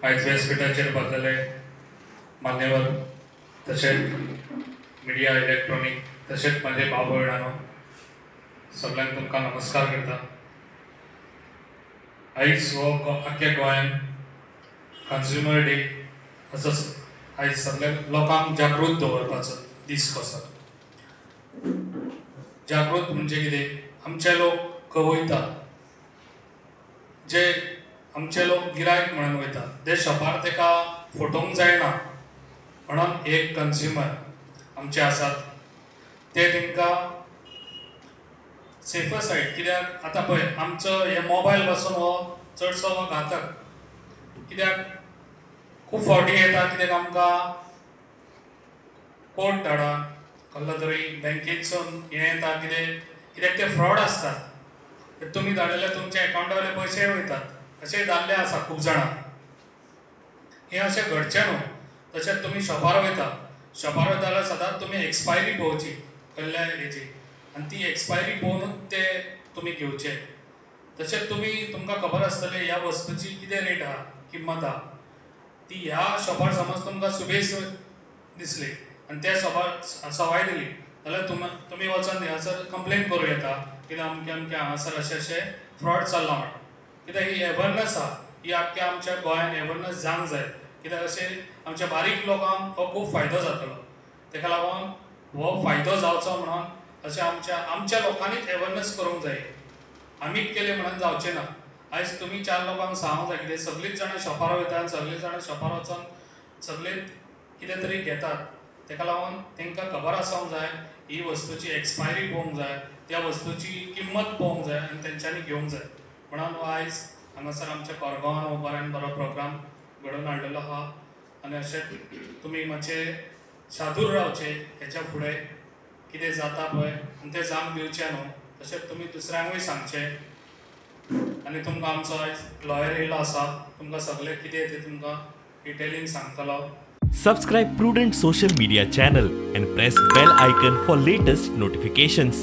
आयज व्यासपीठाचेर बसलेले मान्यवर तशेंच मिडिया इलेक्ट्रॉनिक तशेंच माझे भाव भयणांनो सगळ्यांक तुमकां नमस्कार करता। आयज हो आख्या गोंयान कंज्युमर डे असो आयज सगळ्या लोकांक जागृत दवरपाचो दीस कसो। जागृत म्हणजे कितें, आमचे लोक खंय वयता, जे आमचे लोक गिरायक म्हणून वयता ते शॉपार तेका फटोवंक जायना म्हणून एक कंज्युमर आमचे आसात ते तांकां सेफर सायड, कित्याक आतां पळय आमचो हे मोबायल पासून हो चडसो हो घातक, कित्याक खूब फावटी येता कित्याक आमकां कोड धाडा कसलो तरी बँकेसून हें येता कित्याक ते फ्रॉड आसतात, तुमी धाडलेले तुमच्या एकाउंटा वयले पयशे वयतात अशें जाल्लें आसा खूब जाणांक। हें अशें घडचें न्हू। तशेंच तुमी शॉपार वयता जाल्यार सदांच तुमी एक्सपायरी पळोवची कसल्या हेची, आनी ती एक्सपायरी पळोवनूच ते तुमी घेवचे। तशेंच तुमकां खबर आसतलें ह्या वस्तूची कितें रेट आहा, किंमत आहा, ती ह्या शॉपार समज तुमकां सुबेज दिसली आनी त्या शॉपार सवाय दिली जाल्यार तुमी वचून हांगासर कंप्लेन करूं येता कित्याक अमके हांगासर अशें फ्रॉड चल्ला म्हणून। कित्याक ही अवेरनस आहा, ही आख्या आमच्या गोंयान अवेरनस जावंक जाय, कित्याक अशें आमच्या बारीक लोकांक हो खूब फायदो जातलो। ताका लागून हो फायदो जावचो म्हणून अशें आमच्या लोकांनीच अवेरनस करूंक जाय। आमीच केलें म्हणून जावचें ना। आयज तुमी चार लोकांक सांगूंक जाय, कित्याक सगळींच जाणां शॉपार वयतात आनी सगळीं जाणां शॉपार वचून सगळें कितें तरी घेतात। ताका लागून तांकां खबर आसूंक जाय ही वस्तूची एक्सपायरी पळोवंक जाय, त्या वस्तूची किंमत पळोवंक जाय आनी तेंच्यांनी घेवंक जाय म्हणून हो आयज हांगासर आमच्या कोरगांवान हो बऱ्यान बरो प्रोग्राम घडोवन हाडलेलो आहा। आनी अशें तुमी मातशे शादूर रावचे, हेच्या फुडें कितें जाता पळय आनी तें जावंक दिवचें न्हू। तशेंच तुमी दुसऱ्यांकूय सांगचें। आनी तुमकां आमचो आयज लॉयर येयल्लो आसा, तुमकां सगळें कितें तें तुमकां डिटेलींग सांगतलो। Subscribe Prudent social media channel and press bell icon for latest notifications.